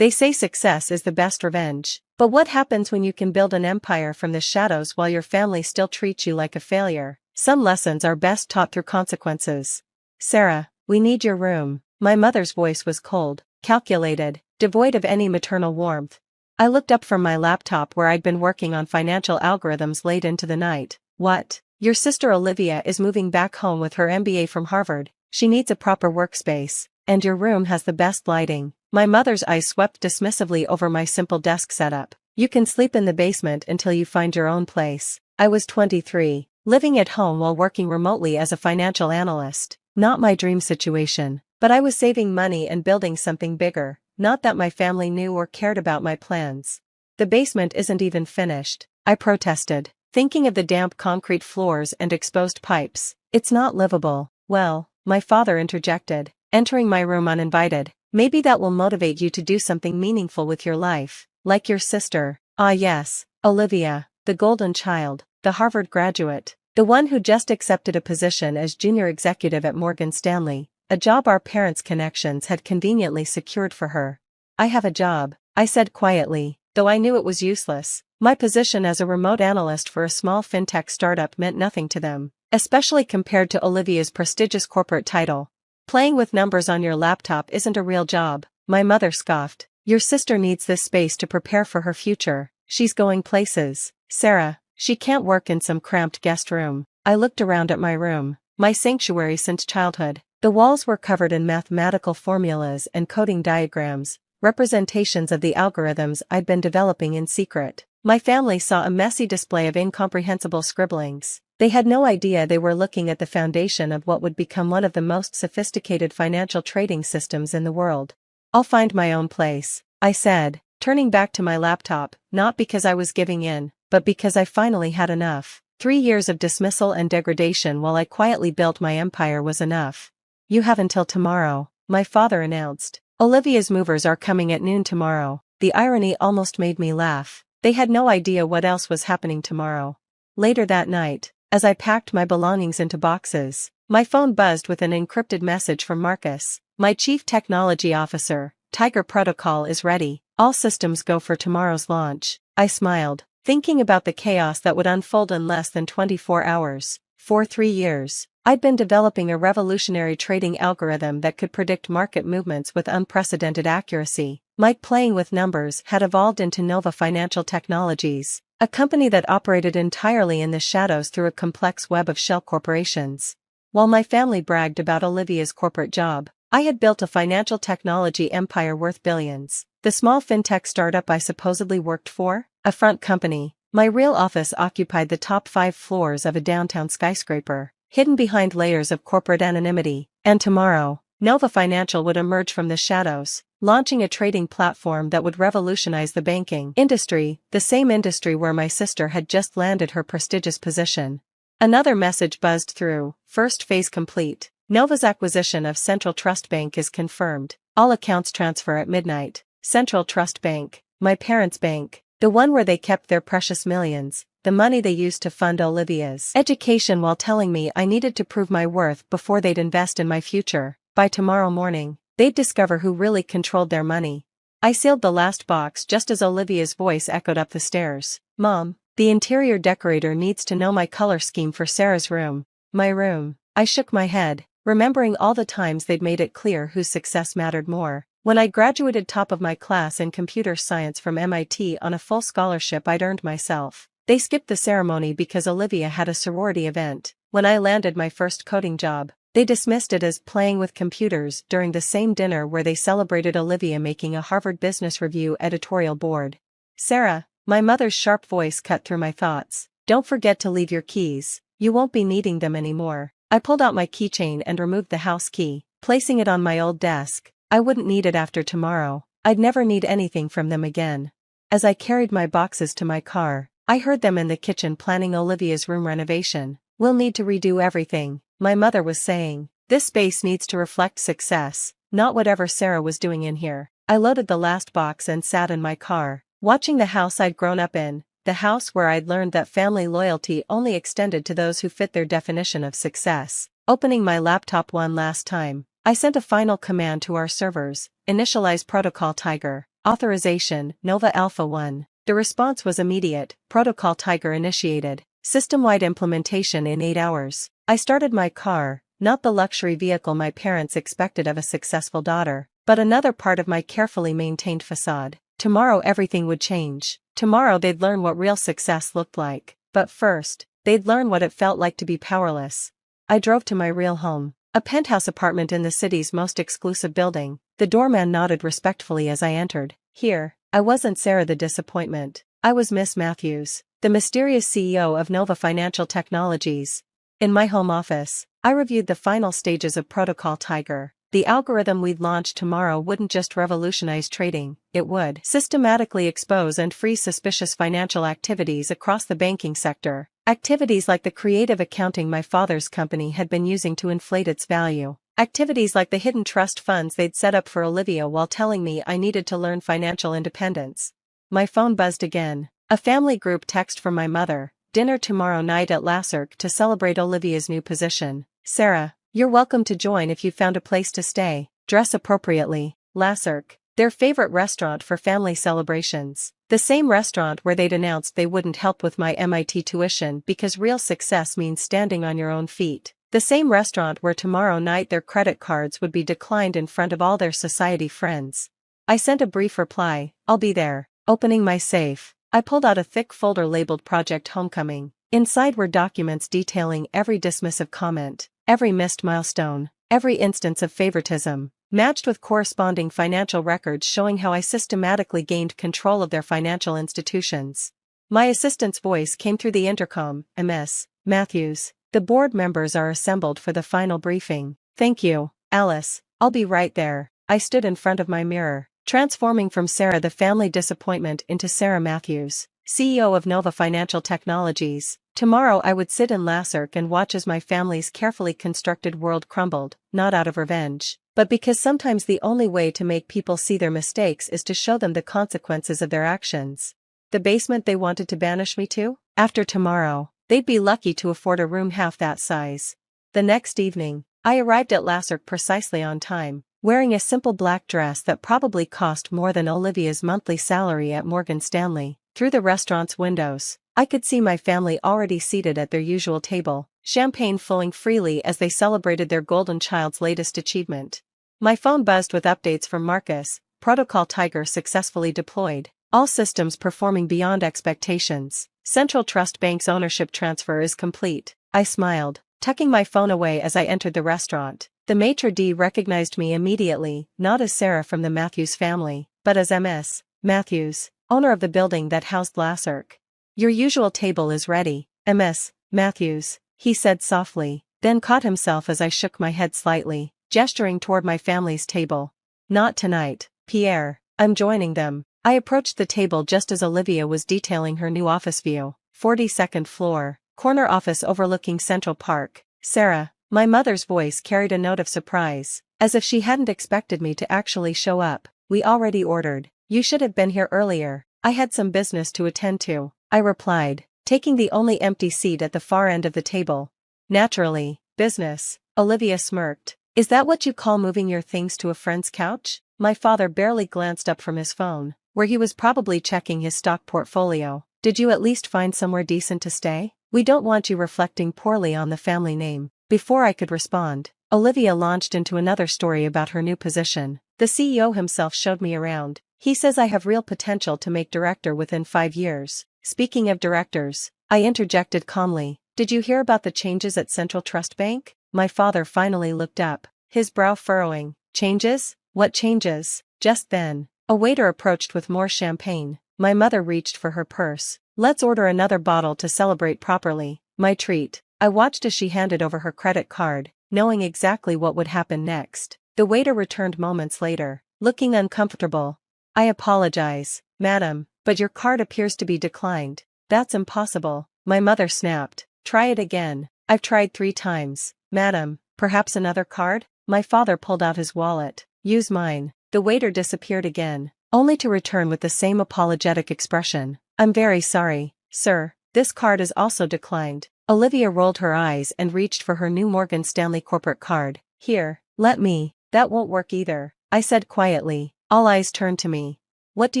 They say success is the best revenge. But what happens when you can build an empire from the shadows while your family still treats you like a failure? Some lessons are best taught through consequences. Sarah, we need your room. My mother's voice was cold, calculated, devoid of any maternal warmth. I looked up from my laptop where I'd been working on financial algorithms late into the night. What? Your sister Olivia is moving back home with her MBA from Harvard. She needs a proper workspace, and your room has the best lighting. My mother's eyes swept dismissively over my simple desk setup. You can sleep in the basement until you find your own place. I was 23, living at home while working remotely as a financial analyst. Not my dream situation, but I was saving money and building something bigger. Not that my family knew or cared about my plans. The basement isn't even finished, I protested, thinking of the damp concrete floors and exposed pipes. It's not livable. Well, my father interjected, entering my room uninvited. Maybe that will motivate you to do something meaningful with your life, like your sister. Ah yes, Olivia, the golden child, the Harvard graduate, the one who just accepted a position as junior executive at Morgan Stanley, a job our parents' connections had conveniently secured for her. I have a job, I said quietly, though I knew it was useless. My position as a remote analyst for a small fintech startup meant nothing to them, especially compared to Olivia's prestigious corporate title. Playing with numbers on your laptop isn't a real job, my mother scoffed. Your sister needs this space to prepare for her future. She's going places. Sarah, she can't work in some cramped guest room. I looked around at my room, my sanctuary since childhood. The walls were covered in mathematical formulas and coding diagrams, representations of the algorithms I'd been developing in secret. My family saw a messy display of incomprehensible scribblings. They had no idea they were looking at the foundation of what would become one of the most sophisticated financial trading systems in the world. I'll find my own place, I said, turning back to my laptop, not because I was giving in, but because I finally had enough. 3 years of dismissal and degradation while I quietly built my empire was enough. You have until tomorrow, my father announced. Olivia's movers are coming at noon tomorrow. The irony almost made me laugh. They had no idea what else was happening tomorrow. Later that night, as I packed my belongings into boxes, my phone buzzed with an encrypted message from Marcus, my chief technology officer. Tiger Protocol is ready. All systems go for tomorrow's launch. I smiled, thinking about the chaos that would unfold in less than 24 hours. For 3 years, I'd been developing a revolutionary trading algorithm that could predict market movements with unprecedented accuracy. Mike playing with numbers had evolved into Nova Financial Technologies, a company that operated entirely in the shadows through a complex web of shell corporations. While my family bragged about Olivia's corporate job, I had built a financial technology empire worth billions. The small fintech startup I supposedly worked for, a front company, my real office occupied the top 5 floors of a downtown skyscraper, hidden behind layers of corporate anonymity. And tomorrow, Nova Financial would emerge from the shadows, launching a trading platform that would revolutionize the banking industry, the same industry where my sister had just landed her prestigious position. Another message buzzed through. First phase complete. Nova's acquisition of Central Trust Bank is confirmed. All accounts transfer at midnight. Central Trust Bank, my parents' bank, the one where they kept their precious millions, the money they used to fund Olivia's education while telling me I needed to prove my worth before they'd invest in my future. By tomorrow morning, they'd discover who really controlled their money. I sealed the last box just as Olivia's voice echoed up the stairs. Mom, the interior decorator needs to know my color scheme for Sarah's room. My room. I shook my head, remembering all the times they'd made it clear whose success mattered more. When I graduated top of my class in computer science from MIT on a full scholarship I'd earned myself, they skipped the ceremony because Olivia had a sorority event. When I landed my first coding job, they dismissed it as playing with computers during the same dinner where they celebrated Olivia making a Harvard Business Review editorial board. Sarah, my mother's sharp voice cut through my thoughts. Don't forget to leave your keys. You won't be needing them anymore. I pulled out my keychain and removed the house key, placing it on my old desk. I wouldn't need it after tomorrow. I'd never need anything from them again. As I carried my boxes to my car, I heard them in the kitchen planning Olivia's room renovation. We'll need to redo everything, my mother was saying. This space needs to reflect success, not whatever Sarah was doing in here. I loaded the last box and sat in my car, watching the house I'd grown up in, the house where I'd learned that family loyalty only extended to those who fit their definition of success. Opening my laptop one last time, I sent a final command to our servers, initialize protocol Tiger. Authorization, Nova Alpha 1. The response was immediate, Protocol Tiger initiated. System-wide implementation in 8 hours. I started my car, not the luxury vehicle my parents expected of a successful daughter, but another part of my carefully maintained facade. Tomorrow everything would change. Tomorrow they'd learn what real success looked like. But first, they'd learn what it felt like to be powerless. I drove to my real home. A penthouse apartment in the city's most exclusive building. The doorman nodded respectfully as I entered. Here, I wasn't Sarah the disappointment. I was Miss Matthews, the mysterious CEO of Nova Financial Technologies. In my home office, I reviewed the final stages of Protocol Tiger. The algorithm we'd launch tomorrow wouldn't just revolutionize trading, it would systematically expose and freeze suspicious financial activities across the banking sector. Activities like the creative accounting my father's company had been using to inflate its value. Activities like the hidden trust funds they'd set up for Olivia while telling me I needed to learn financial independence. My phone buzzed again. A family group text from my mother. Dinner tomorrow night at Lasark to celebrate Olivia's new position. Sarah, you're welcome to join if you found a place to stay. Dress appropriately. Lasark, their favorite restaurant for family celebrations. The same restaurant where they'd announced they wouldn't help with my MIT tuition because real success means standing on your own feet. The same restaurant where tomorrow night their credit cards would be declined in front of all their society friends. I sent a brief reply, I'll be there. Opening my safe, I pulled out a thick folder labeled Project Homecoming. Inside were documents detailing every dismissive comment, every missed milestone, every instance of favoritism, matched with corresponding financial records showing how I systematically gained control of their financial institutions. My assistant's voice came through the intercom. Miss Matthews, the board members are assembled for the final briefing. Thank you, Alice, I'll be right there. I stood in front of my mirror, transforming from Sarah the family disappointment into Sarah Matthews, CEO of Nova Financial Technologies. Tomorrow I would sit in Lasark and watch as my family's carefully constructed world crumbled, not out of revenge, but because sometimes the only way to make people see their mistakes is to show them the consequences of their actions. The basement they wanted to banish me to? After tomorrow, they'd be lucky to afford a room half that size. The next evening, I arrived at Lasark precisely on time, wearing a simple black dress that probably cost more than Olivia's monthly salary at Morgan Stanley. Through the restaurant's windows, I could see my family already seated at their usual table, champagne flowing freely as they celebrated their golden child's latest achievement. My phone buzzed with updates from Marcus. Protocol Tiger successfully deployed. All systems performing beyond expectations. Central Trust Bank's ownership transfer is complete. I smiled, tucking my phone away as I entered the restaurant. The maitre d' recognized me immediately, not as Sarah from the Matthews family, but as Ms. Matthews, owner of the building that housed Lasark. Your usual table is ready, Ms. Matthews, he said softly, then caught himself as I shook my head slightly, gesturing toward my family's table. Not tonight, Pierre, I'm joining them. I approached the table just as Olivia was detailing her new office view. 42nd floor, corner office overlooking Central Park. Sarah, my mother's voice carried a note of surprise, as if she hadn't expected me to actually show up. We already ordered. You should have been here earlier. I had some business to attend to, I replied, taking the only empty seat at the far end of the table. Naturally, business, Olivia smirked. Is that what you call moving your things to a friend's couch? My father barely glanced up from his phone, where he was probably checking his stock portfolio. Did you at least find somewhere decent to stay? We don't want you reflecting poorly on the family name. Before I could respond, Olivia launched into another story about her new position. The CEO himself showed me around. He says I have real potential to make director within 5 years. Speaking of directors, I interjected calmly. Did you hear about the changes at Central Trust Bank? My father finally looked up, his brow furrowing. Changes? What changes? Just then, a waiter approached with more champagne. My mother reached for her purse. Let's order another bottle to celebrate properly. My treat. I watched as she handed over her credit card, knowing exactly what would happen next. The waiter returned moments later, looking uncomfortable. I apologize, madam, but your card appears to be declined. That's impossible, my mother snapped. Try it again. I've tried 3 times. Madam, perhaps another card? My father pulled out his wallet. Use mine. The waiter disappeared again, only to return with the same apologetic expression. I'm very sorry, sir, this card is also declined. Olivia rolled her eyes and reached for her new Morgan Stanley corporate card. Here, let me. That won't work either, I said quietly. All eyes turned to me. What do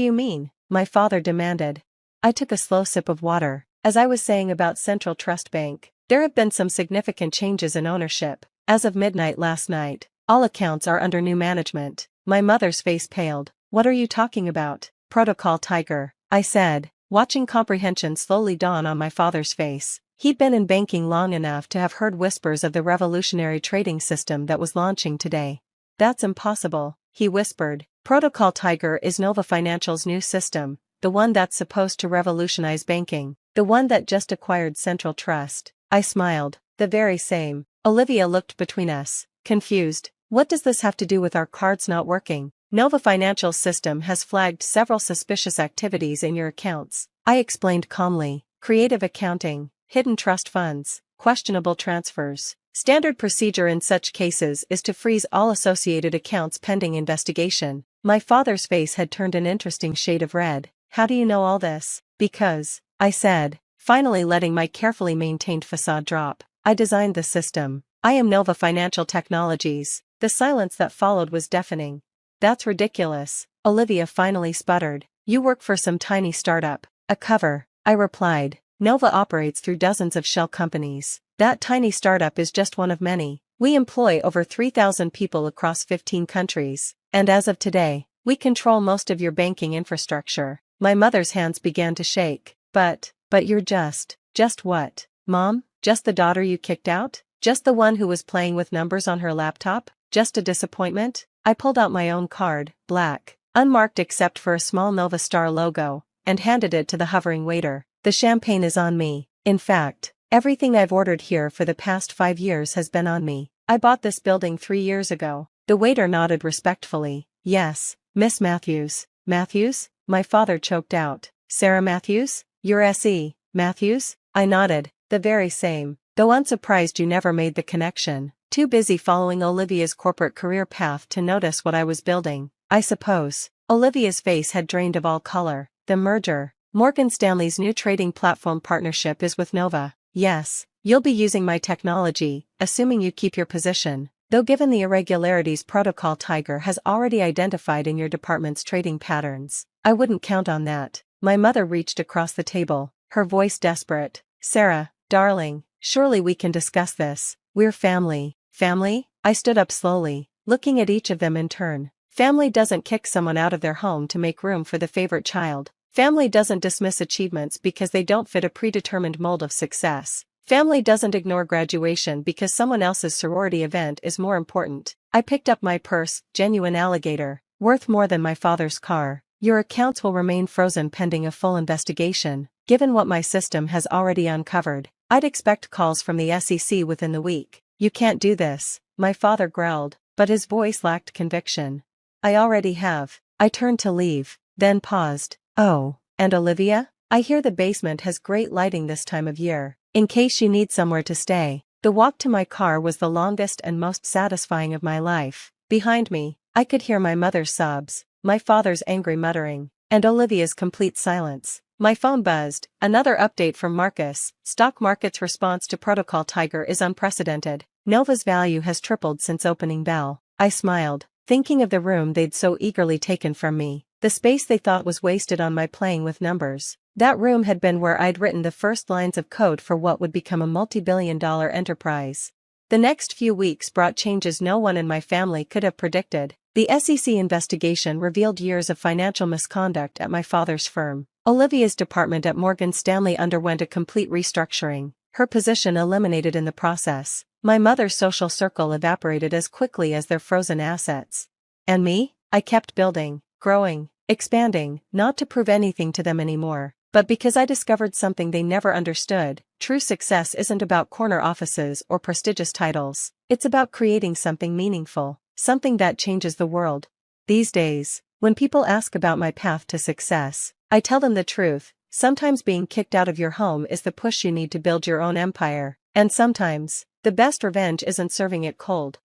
you mean? My father demanded. I took a slow sip of water. As I was saying about Central Trust Bank, there have been some significant changes in ownership. As of midnight last night, all accounts are under new management. My mother's face paled. What are you talking about? Protocol Tiger, I said, watching comprehension slowly dawn on my father's face. He'd been in banking long enough to have heard whispers of the revolutionary trading system that was launching today. That's impossible, he whispered. Protocol Tiger is Nova Financial's new system, the one that's supposed to revolutionize banking, the one that just acquired Central Trust. I smiled. The very same. Olivia looked between us, confused. What does this have to do with our cards not working? Nova Financial's system has flagged several suspicious activities in your accounts, I explained calmly. Creative accounting, hidden trust funds, questionable transfers. Standard procedure in such cases is to freeze all associated accounts pending investigation. My father's face had turned an interesting shade of red. How do you know all this? Because, I said, finally letting my carefully maintained facade drop. I designed the system. I am Nova Financial Technologies. The silence that followed was deafening. That's ridiculous, Olivia finally sputtered. You work for some tiny startup. A cover, I replied. Nova operates through dozens of shell companies. That tiny startup is just one of many. We employ over 3,000 people across 15 countries. And as of today, we control most of your banking infrastructure. My mother's hands began to shake. But you're just what? Mom? Just the daughter you kicked out? Just the one who was playing with numbers on her laptop? Just a disappointment? I pulled out my own card, black, unmarked except for a small Nova Star logo, and handed it to the hovering waiter. The champagne is on me. In fact, everything I've ordered here for the past 5 years has been on me. I bought this building 3 years ago. The waiter nodded respectfully. Yes, Miss Matthews. Matthews? My father choked out. Sarah Matthews? You're S.E. Matthews? I nodded. The very same. Though unsurprised you never made the connection. Too busy following Olivia's corporate career path to notice what I was building, I suppose. Olivia's face had drained of all color. The merger. Morgan Stanley's new trading platform partnership is with Nova. Yes, you'll be using my technology, assuming you keep your position. Though given the irregularities Protocol Tiger has already identified in your department's trading patterns, I wouldn't count on that. My mother reached across the table, her voice desperate. Sarah, darling, surely we can discuss this. We're family. Family? I stood up slowly, looking at each of them in turn. Family doesn't kick someone out of their home to make room for the favorite child. Family doesn't dismiss achievements because they don't fit a predetermined mold of success. Family doesn't ignore graduation because someone else's sorority event is more important. I picked up my purse, genuine alligator, worth more than my father's car. Your accounts will remain frozen pending a full investigation. Given what my system has already uncovered, I'd expect calls from the SEC within the week. You can't do this, my father growled, but his voice lacked conviction. I already have. I turned to leave, then paused. Oh, and Olivia? I hear the basement has great lighting this time of year, in case you need somewhere to stay. The walk to my car was the longest and most satisfying of my life. Behind me, I could hear my mother's sobs, my father's angry muttering, and Olivia's complete silence. My phone buzzed. Another update from Marcus. Stock market's response to Protocol Tiger is unprecedented. Nova's value has tripled since opening bell. I smiled, thinking of the room they'd so eagerly taken from me. The space they thought was wasted on my playing with numbers. That room had been where I'd written the first lines of code for what would become a multi-billion-dollar enterprise. The next few weeks brought changes no one in my family could have predicted. The SEC investigation revealed years of financial misconduct at my father's firm. Olivia's department at Morgan Stanley underwent a complete restructuring, her position eliminated in the process. My mother's social circle evaporated as quickly as their frozen assets. And me? I kept building, growing, expanding, not to prove anything to them anymore, but because I discovered something they never understood. True success isn't about corner offices or prestigious titles. It's about creating something meaningful, something that changes the world. These days, when people ask about my path to success, I tell them the truth. Sometimes being kicked out of your home is the push you need to build your own empire, and sometimes, the best revenge isn't serving it cold.